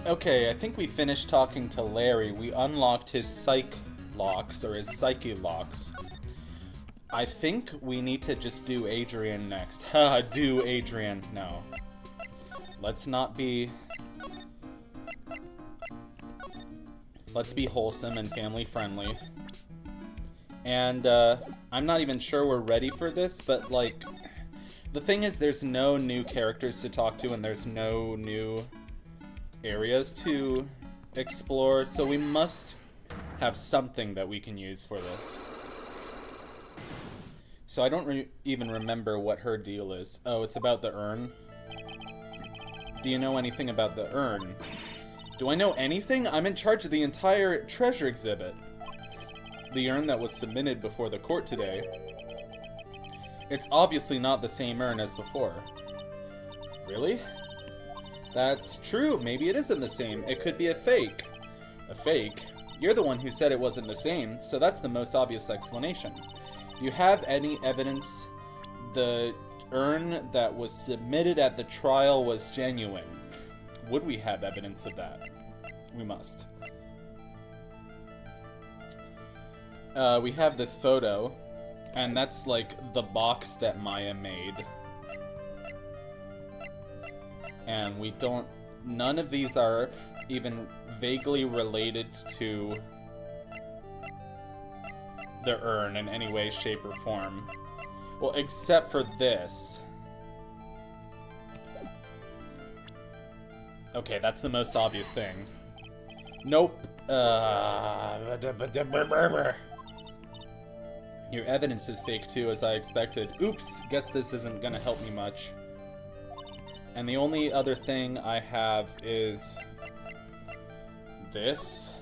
Okay, I think we finished talking to Larry. We unlocked his psych locks, or his psyche locks. I think we need to just do Adrian next. Haha, do Adrian. No. Let's not be... Let's be wholesome and family friendly. And, I'm not even sure we're ready for this, but, like... The thing is, there's no new characters to talk to, and there's no new areas to explore, so we must have something that we can use for this. So I don't even remember what her deal is. Oh, it's about the urn? Do you know anything about the urn? Do I know anything? I'm in charge of the entire treasure exhibit. The urn that was submitted before the court today. It's obviously not the same urn as before. Really? That's true. Maybe it isn't the same. It could be a fake. A fake? You're the one who said it wasn't the same, so that's the most obvious explanation. Do you have any evidence the urn that was submitted at the trial was genuine? Would we have evidence of that? We must. We have this photo, and that's like the box that Maya made. And we don't... None of these are even vaguely related to the urn in any way, shape, or form. Well, except for this. Okay, that's the most obvious thing. Nope. Your evidence is fake too, as I expected. Oops, guess this isn't gonna help me much. And the only other thing I have is this.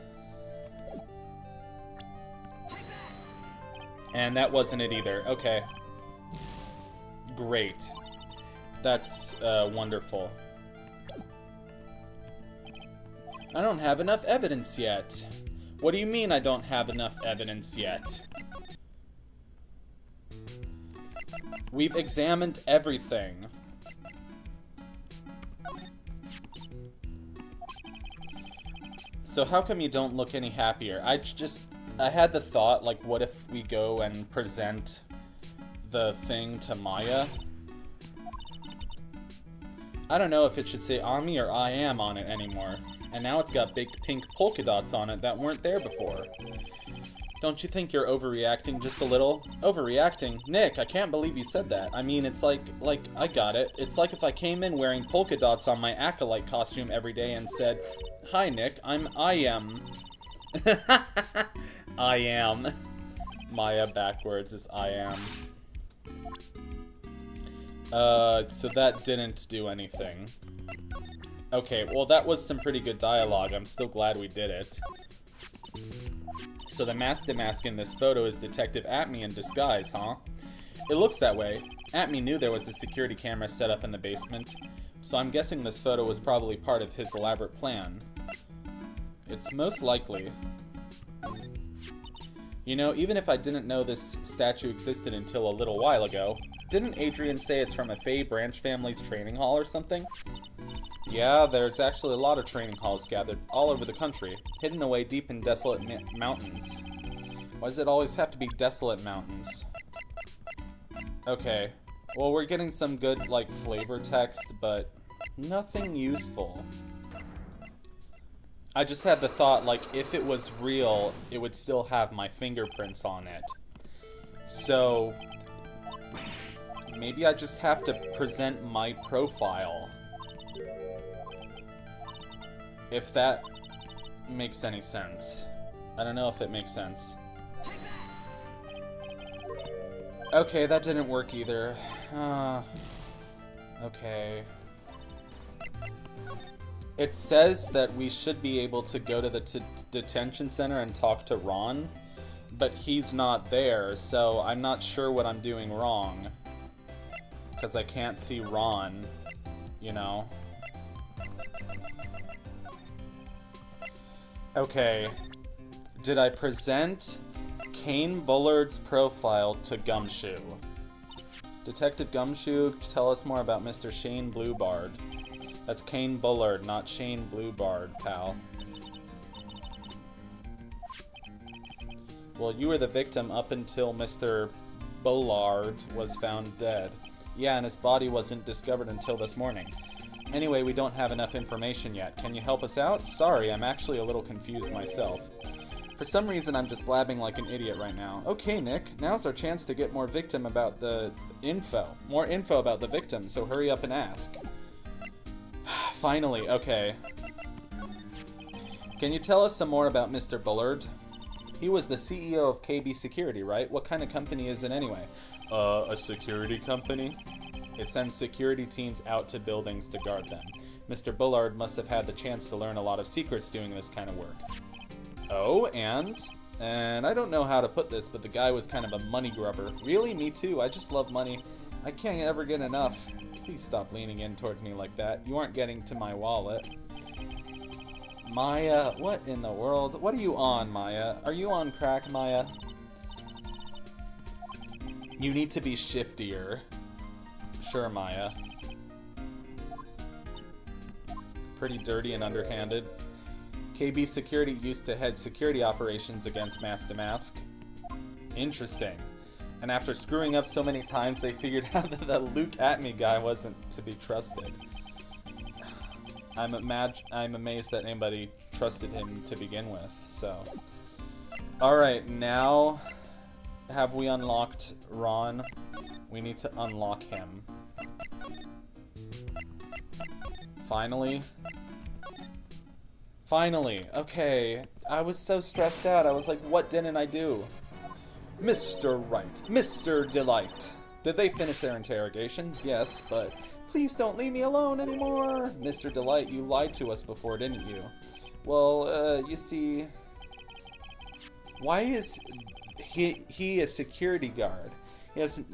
And that wasn't it either. Okay. Great. That's wonderful. I don't have enough evidence yet. What do you mean I don't have enough evidence yet? We've examined everything. So how come you don't look any happier? I had the thought, like, what if we go and present the thing to Maya? I don't know if it should say Ami or I am on it anymore. And now it's got big pink polka dots on it that weren't there before. Don't you think you're overreacting just a little? Overreacting? Nick, I can't believe you said that. I mean, it's like, I got it. It's like if I came in wearing polka dots on my acolyte costume every day and said, "Hi, Nick, I am." I am. Maya backwards is I am. So that didn't do anything. Okay, well that was some pretty good dialogue. I'm still glad we did it. So the mask in this photo is Detective Atme in disguise, huh? It looks that way. Atme knew there was a security camera set up in the basement, so I'm guessing this photo was probably part of his elaborate plan. It's most likely. You know, even if I didn't know this statue existed until a little while ago, didn't Adrian say it's from a Fey branch family's training hall or something? Yeah, there's actually a lot of training halls gathered all over the country, hidden away deep in desolate mountains. Why does it always have to be desolate mountains? Okay, well we're getting some good, like, flavor text, but nothing useful. I just had the thought, like, if it was real, it would still have my fingerprints on it. So, maybe I just have to present my profile. If that makes any sense. I don't know if it makes sense. Okay, that didn't work either. Okay. It says that we should be able to go to the detention center and talk to Ron, but he's not there, so I'm not sure what I'm doing wrong. Because I can't see Ron, you know? Okay. Did I present Kane Bullard's profile to Gumshoe? Detective Gumshoe, tell us more about Mr. Shane Bluebard. That's Kane Bullard, not Shane Bluebard, pal. Well, you were the victim up until Mr. Bullard was found dead. Yeah, and his body wasn't discovered until this morning. Anyway, we don't have enough information yet. Can you help us out? Sorry, I'm actually a little confused myself. For some reason, I'm just blabbing like an idiot right now. Okay, Nick, now's our chance to get more victim about the info. More info about the victim, so hurry up and ask. Finally, okay. Can you tell us some more about Mr. Bullard? He was the CEO of KB Security, right? What kind of company is it anyway? A security company? It sends security teams out to buildings to guard them. Mr. Bullard must have had the chance to learn a lot of secrets doing this kind of work. Oh, and I don't know how to put this, but the guy was kind of a money grubber. Really? Me too. I just love money. I can't ever get enough. Please stop leaning in towards me like that. You aren't getting to my wallet. Maya, what in the world? What are you on, Maya? Are you on crack, Maya? You need to be shiftier. Sure, Maya. Pretty dirty and underhanded. KB Security used to head security operations against Mask to Mask. Interesting. And after screwing up so many times, they figured out that the Luke at me guy wasn't to be trusted. I'm amazed that anybody trusted him to begin with, so. Alright, now have we unlocked Ron? We need to unlock him. Finally. Finally, okay. I was so stressed out. I was like, what didn't I do? Mr. Wright, Mr. Delight. Did they finish their interrogation? Yes, but please don't leave me alone anymore. Mr. Delight, you lied to us before, didn't you? Well, you see, why is he a security guard? He has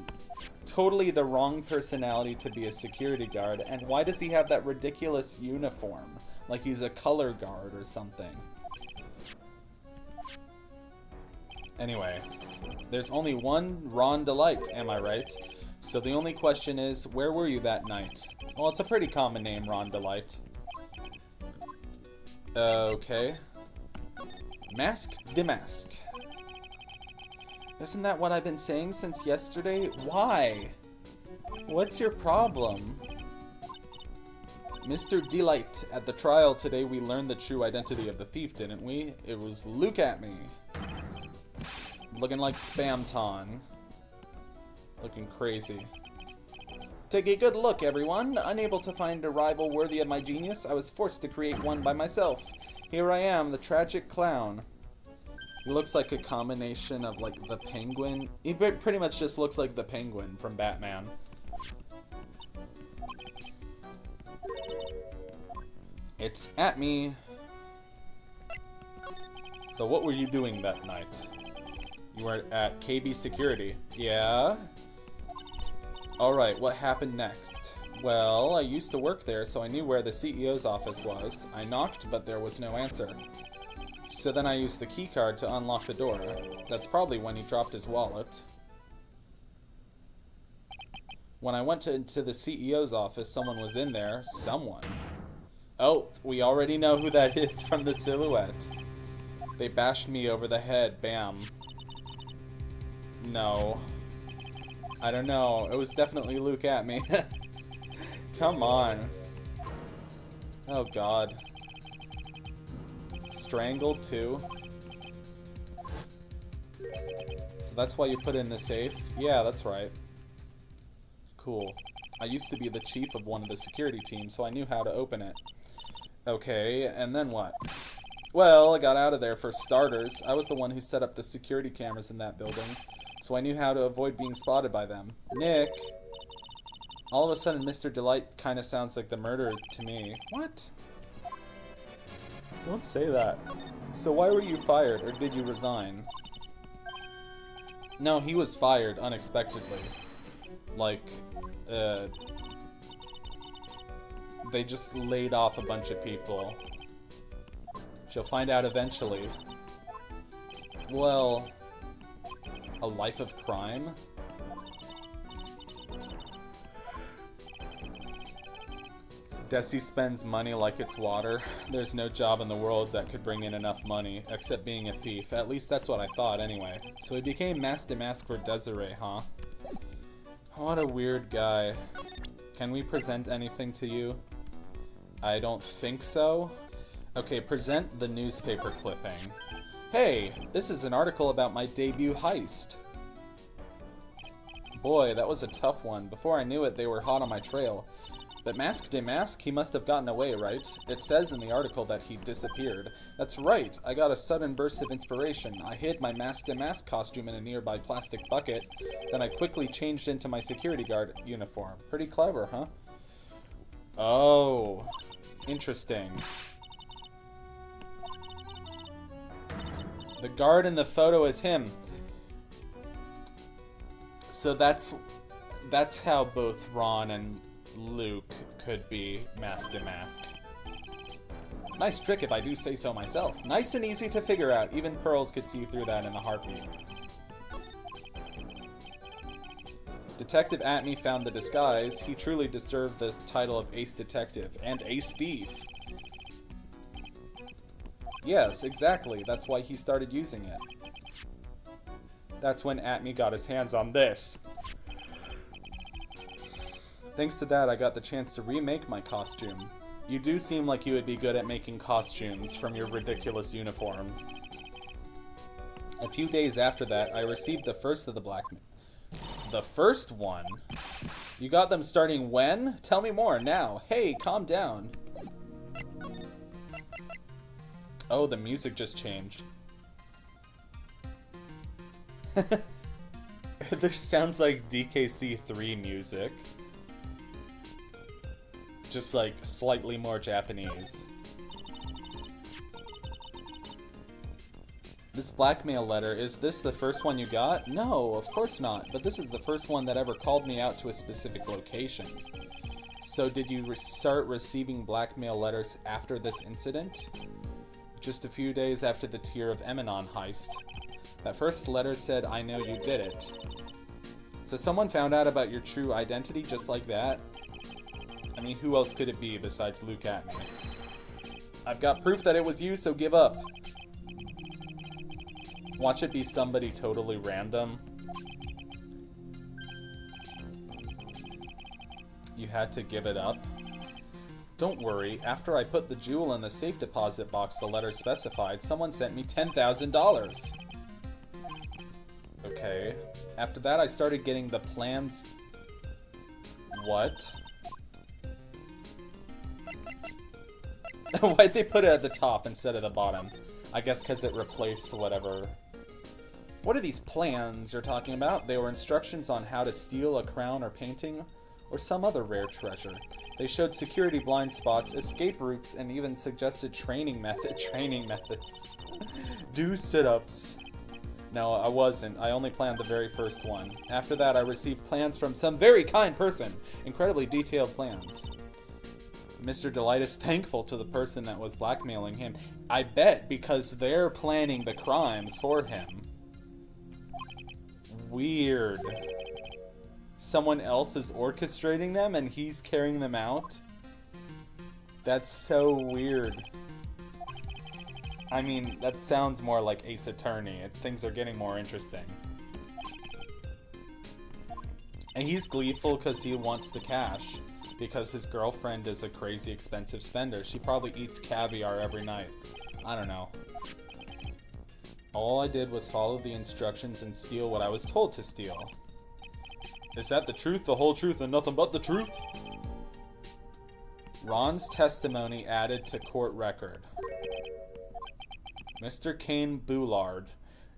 totally the wrong personality to be a security guard, and why does he have that ridiculous uniform? Like he's a color guard or something. Anyway, there's only one Ron Delight, am I right? So the only question is, where were you that night? Well, it's a pretty common name, Ron Delight. Okay. Mask de Mask. Isn't that what I've been saying since yesterday? Why? What's your problem? Mr. Delight, at the trial today we learned the true identity of the thief, didn't we? It was Luke at me. Looking like Spamton. Looking crazy. Take a good look, everyone. Unable to find a rival worthy of my genius, I was forced to create one by myself. Here I am, the tragic clown. He looks like a combination of, like, the Penguin. He pretty much just looks like the Penguin from Batman. It's at me. So what were you doing that night? You were at KB Security. Yeah? Alright, what happened next? Well, I used to work there, so I knew where the CEO's office was. I knocked, but there was no answer. So then I used the keycard to unlock the door. That's probably when he dropped his wallet. When I went into the CEO's office, someone was in there. Someone. Oh, we already know who that is from the silhouette. They bashed me over the head. Bam. No. I don't know. It was definitely Luke at me. Come on. Oh, God. Strangled, too? So that's why you put it in the safe? Yeah, that's right. Cool. I used to be the chief of one of the security teams, so I knew how to open it. Okay, and then what? Well, I got out of there for starters. I was the one who set up the security cameras in that building, so I knew how to avoid being spotted by them. Nick! All of a sudden, Mr. Delight kind of sounds like the murderer to me. What? Don't say that. So why were you fired, or did you resign? No, he was fired unexpectedly. Like, they just laid off a bunch of people. She'll find out eventually. Well, a life of crime? Desi spends money like it's water. There's no job in the world that could bring in enough money, except being a thief. At least that's what I thought, anyway. So he became Mask de Mask for Desiree, huh? What a weird guy. Can we present anything to you? I don't think so. Okay, present the newspaper clipping. Hey, this is an article about my debut heist. Boy, that was a tough one. Before I knew it, they were hot on my trail. But Mask de Mask, he must have gotten away, right? It says in the article that he disappeared. That's right, I got a sudden burst of inspiration. I hid my Mask de Mask costume in a nearby plastic bucket, then I quickly changed into my security guard uniform. Pretty clever, huh? Oh, interesting. The guard in the photo is him. So that's how both Ron and Luke could be Mask to Mask. Nice trick if I do say so myself. Nice and easy to figure out. Even Pearls could see through that in a heartbeat. Detective Atney found the disguise. He truly deserved the title of Ace Detective and Ace Thief. Yes, exactly. That's why he started using it. That's when Atney got his hands on this. Thanks to that, I got the chance to remake my costume. You do seem like you would be good at making costumes from your ridiculous uniform. A few days after that, I received the first of the blackmail. The first one? You got them starting when? Tell me more, now. Hey, calm down. Oh, the music just changed. This sounds like DKC3 music. Just like slightly more Japanese. This blackmail letter, is this the first one you got? No, of course not, but this is the first one that ever called me out to a specific location. So did you start receiving blackmail letters after this incident? Just a few days after the Tear of Emanon heist. That first letter said, I know you did it. So someone found out about your true identity just like that? I mean, who else could it be besides Luke Atney? I've got proof that it was you, so give up. Watch it be somebody totally random. You had to give it up? Don't worry, after I put the jewel in the safe deposit box the letter specified, someone sent me $10,000. Okay. After that, I started getting the plans... What? Why'd they put it at the top instead of the bottom? I guess because it replaced whatever. What are these plans you're talking about? They were instructions on how to steal a crown or painting, or some other rare treasure. They showed security blind spots, escape routes, and even suggested training methods. Do sit-ups. No, I wasn't. I only planned the very first one. After that, I received plans from some very kind person. Incredibly detailed plans. Mr. Delight is thankful to the person that was blackmailing him. I bet, because they're planning the crimes for him. Weird. Someone else is orchestrating them and he's carrying them out? That's so weird. I mean, that sounds more like Ace Attorney. Things are getting more interesting. And he's gleeful because he wants the cash. Because his girlfriend is a crazy expensive spender. She probably eats caviar every night. I don't know. All I did was follow the instructions and steal what I was told to steal. Is that the truth, the whole truth, and nothing but the truth? Ron's testimony added to court record. Mr. Kane Boulard,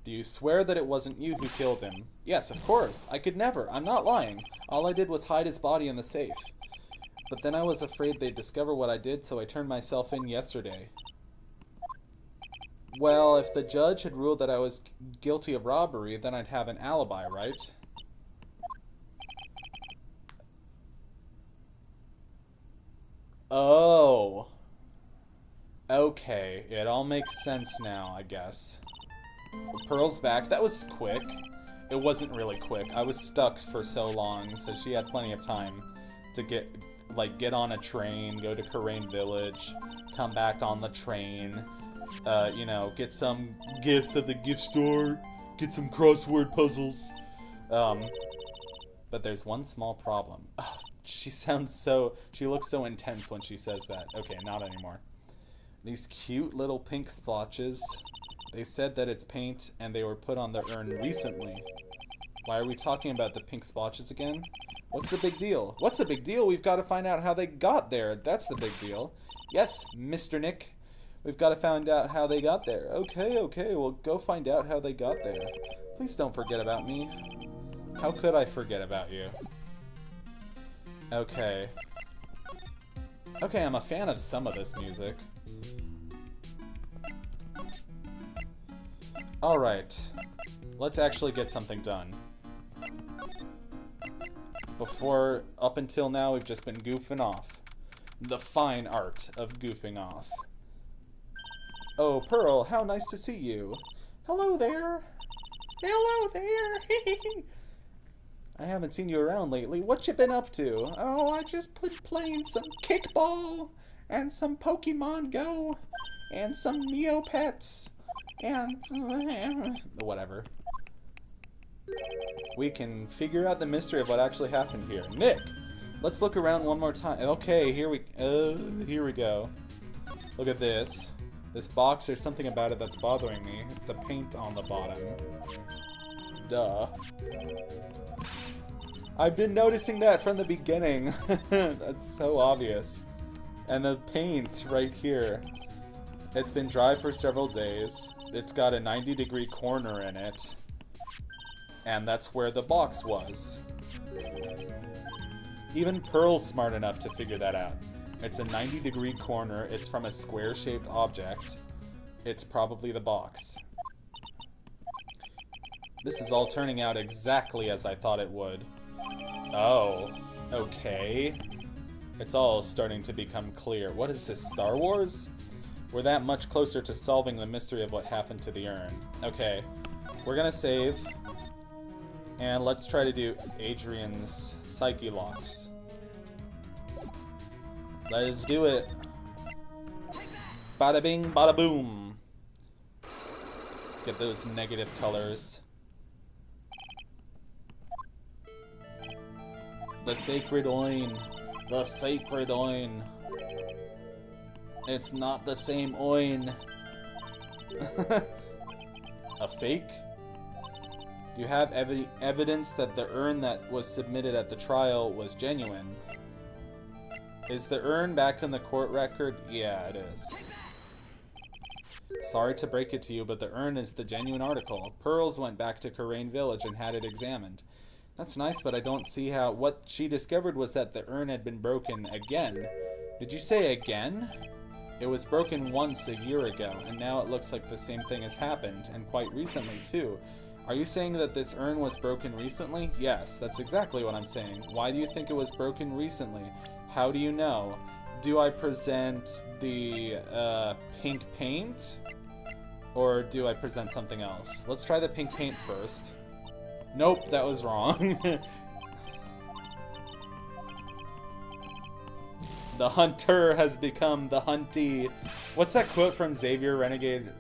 do you swear that it wasn't you who killed him? Yes, of course. I could never. I'm not lying. All I did was hide his body in the safe. But then I was afraid they'd discover what I did, so I turned myself in yesterday. Well, if the judge had ruled that I was guilty of robbery, then I'd have an alibi, right? Oh. Okay, it all makes sense now, I guess. Pearl's back. That was quick. It wasn't really quick. I was stuck for so long, so she had plenty of time to get like, get on a train, go to Karain Village, come back on the train, you know, get some gifts at the gift store, get some crossword puzzles. But there's one small problem. Oh, she looks so intense when she says that. Okay, not anymore. These cute little pink splotches. They said that it's paint and they were put on the urn recently. Why are we talking about the pink splotches again? What's the big deal? What's the big deal? We've got to find out how they got there. That's the big deal. Yes, Mr. Nick. We've got to find out how they got there. Okay, we'll go find out how they got there. Please don't forget about me. How could I forget about you? Okay. Okay, I'm a fan of some of this music. Alright. Let's actually get something done. Up until now, we've just been goofing off. The fine art of goofing off. Oh, Pearl, how nice to see you. Hello there. Hello there. I haven't seen you around lately. What you been up to? Oh, I just been playing some kickball, and some Pokemon Go, and some Neopets, and whatever. We can figure out the mystery of what actually happened here. Nick, let's look around one more time. Okay, here we go. Look at this. This box, there's something about it that's bothering me. The paint on the bottom. Duh. I've been noticing that from the beginning. That's so obvious. And the paint right here. It's been dry for several days. It's got a 90-degree corner in it. And that's where the box was. Even Pearl's smart enough to figure that out. It's a 90-degree corner. It's from a square-shaped object. It's probably the box. This is all turning out exactly as I thought it would. Oh, okay. It's all starting to become clear. What is this, Star Wars? We're that much closer to solving the mystery of what happened to the urn. Okay, we're gonna save. And let's try to do Adrian's Psyche Locks. Let's do it. Bada bing, bada boom. Get those negative colors. The sacred oin. The sacred oin. It's not the same oin. A fake? You have evidence that the urn that was submitted at the trial was genuine. Is the urn back in the court record? Yeah, it is. Sorry to break it to you, but the urn is the genuine article. Pearls went back to Karain Village and had it examined. That's nice, but I don't see how... What she discovered was that the urn had been broken again. Did you say again? It was broken once a year ago, and now it looks like the same thing has happened, and quite recently, too. Are you saying that this urn was broken recently? Yes, that's exactly what I'm saying. Why do you think it was broken recently? How do you know? Do I present the pink paint? Or do I present something else? Let's try the pink paint first. Nope, that was wrong. The hunter has become the huntee. What's that quote from Xavier Renegade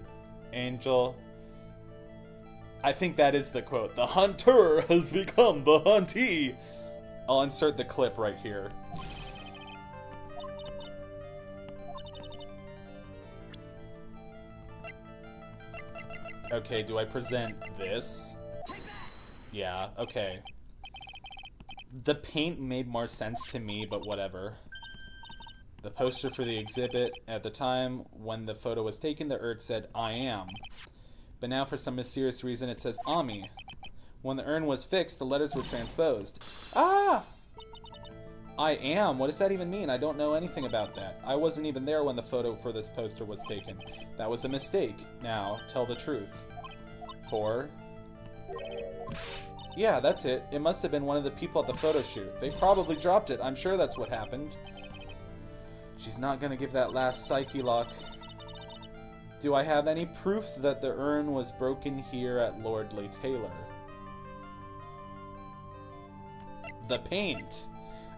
Angel? I think that is the quote. The hunter has become the huntee. I'll insert the clip right here. Okay, do I present this? Yeah, okay. The paint made more sense to me, but whatever. The poster for the exhibit, at the time when the photo was taken, the urn said, I am. But now for some mysterious reason it says, Ami. When the urn was fixed, the letters were transposed. Ah! I am? What does that even mean? I don't know anything about that. I wasn't even there when the photo for this poster was taken. That was a mistake. Now, tell the truth. 4. Yeah, that's it. It must have been one of the people at the photo shoot. They probably dropped it. I'm sure that's what happened. She's not gonna give that last Psyche lock. Do I have any proof that the urn was broken here at Lordly Taylor? The paint.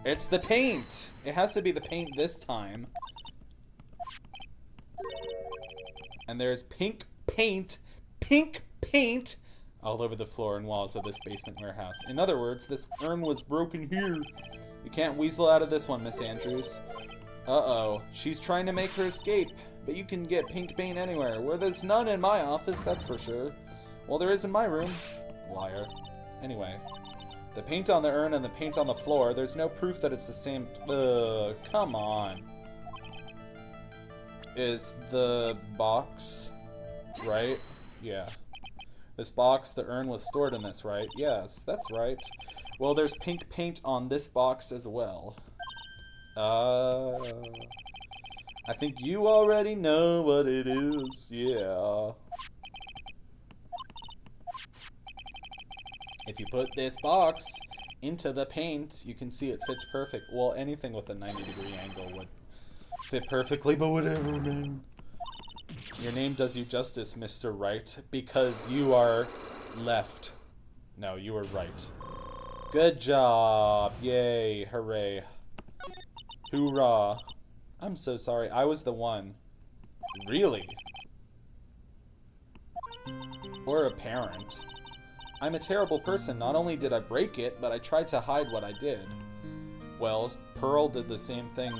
It's the paint! It has to be the paint this time. And there's pink paint all over the floor and walls of this basement warehouse. In other words, this urn was broken here. You can't weasel out of this one, Miss Andrews. Uh-oh. She's trying to make her escape, but you can get pink paint anywhere. Where there's none in my office, that's for sure. Well, there is in my room. Liar. Anyway. The paint on the urn and the paint on the floor, there's no proof that it's the same... come on. Is the box right? Yeah. This box, the urn was stored in this, right? Yes, that's right. Well, there's pink paint on this box as well. I think you already know what it is. Yeah. If you put this box into the paint, you can see it fits perfect. Well, anything with a 90-degree angle would fit perfectly, but whatever, man. Your name does you justice, Mr. Wright, because you are left. No, you were right. Good job. Yay. Hooray. Hoorah. I'm so sorry. I was the one. Really? Or a parent. I'm a terrible person. Not only did I break it, but I tried to hide what I did. Well, Pearl did the same thing,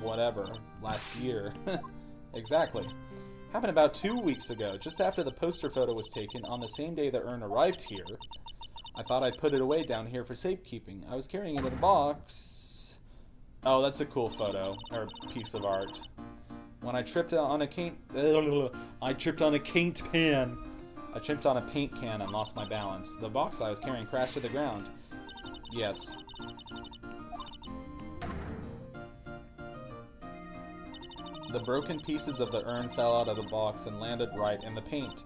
whatever, last year. Exactly. Happened about 2 weeks ago, just after the poster photo was taken, on the same day the urn arrived here. I thought I'd put it away down here for safekeeping. I was carrying it in a box. Oh, that's a cool photo, or piece of art. When I tripped on a paint pan. I tripped on a paint can and lost my balance. The box I was carrying crashed to the ground. Yes. The broken pieces of the urn fell out of the box and landed right in the paint.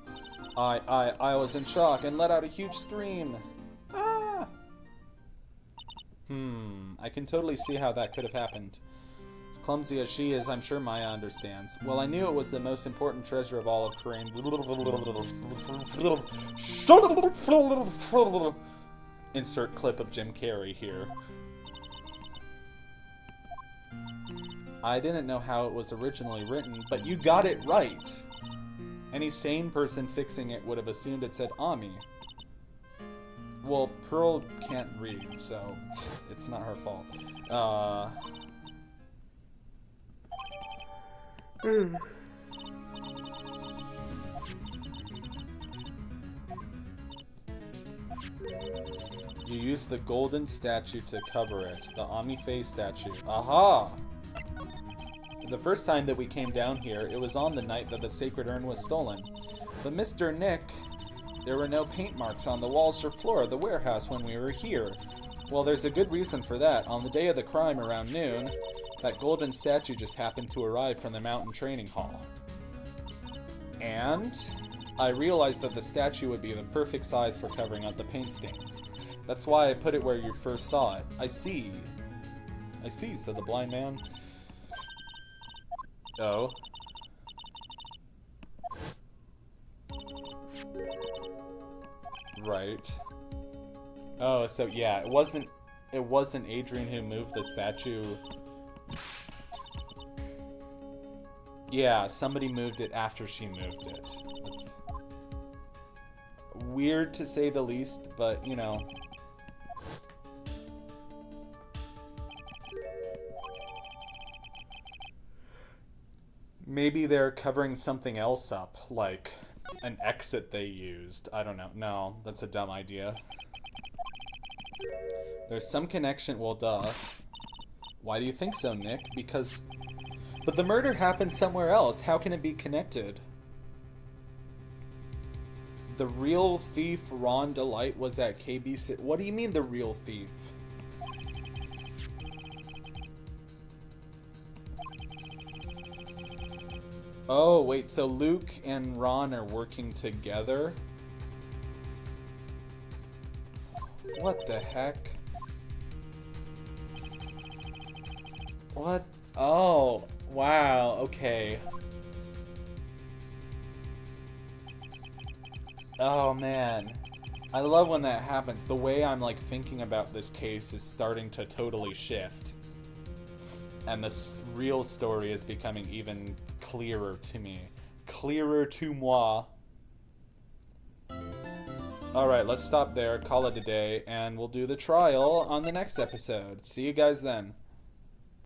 I was in shock and let out a huge scream. Ah! I can totally see how that could have happened. As clumsy as she is, I'm sure Maya understands. Well, I knew it was the most important treasure of all of Crane. Insert clip of Jim Carrey here. I didn't know how it was originally written, but you got it right. Any sane person fixing it would have assumed it said Ami. Well, Pearl can't read, so it's not her fault. You used the golden statue to cover it, the Ami face statue. Aha! The first time that we came down here, it was on the night that the sacred urn was stolen. But Mr. Nick, there were no paint marks on the walls or floor of the warehouse when we were here. Well, there's a good reason for that. On the day of the crime around noon, that golden statue just happened to arrive from the mountain training hall. And I realized that the statue would be the perfect size for covering up the paint stains. That's why I put it where you first saw it. I see, said the blind man. Oh. Right. Oh, so yeah, it wasn't Adrian who moved the statue. Yeah, somebody moved it after she moved it. It's weird to say the least, but you know. Maybe they're covering something else up, like an exit they used. I don't know. No, that's a dumb idea. There's some connection. Well, duh. Why do you think so, Nick? Because... But the murder happened somewhere else. How can it be connected? The real thief, Ron Delight, was at KBC. What do you mean, the real thief? Oh, wait, so Luke and Ron are working together? What the heck? What? Oh, wow, okay. Oh, man. I love when that happens. The way I'm like thinking about this case is starting to totally shift. And the real story is becoming even clearer to me. Clearer to moi. Alright, let's stop there, call it a day, and we'll do the trial on the next episode. See you guys then.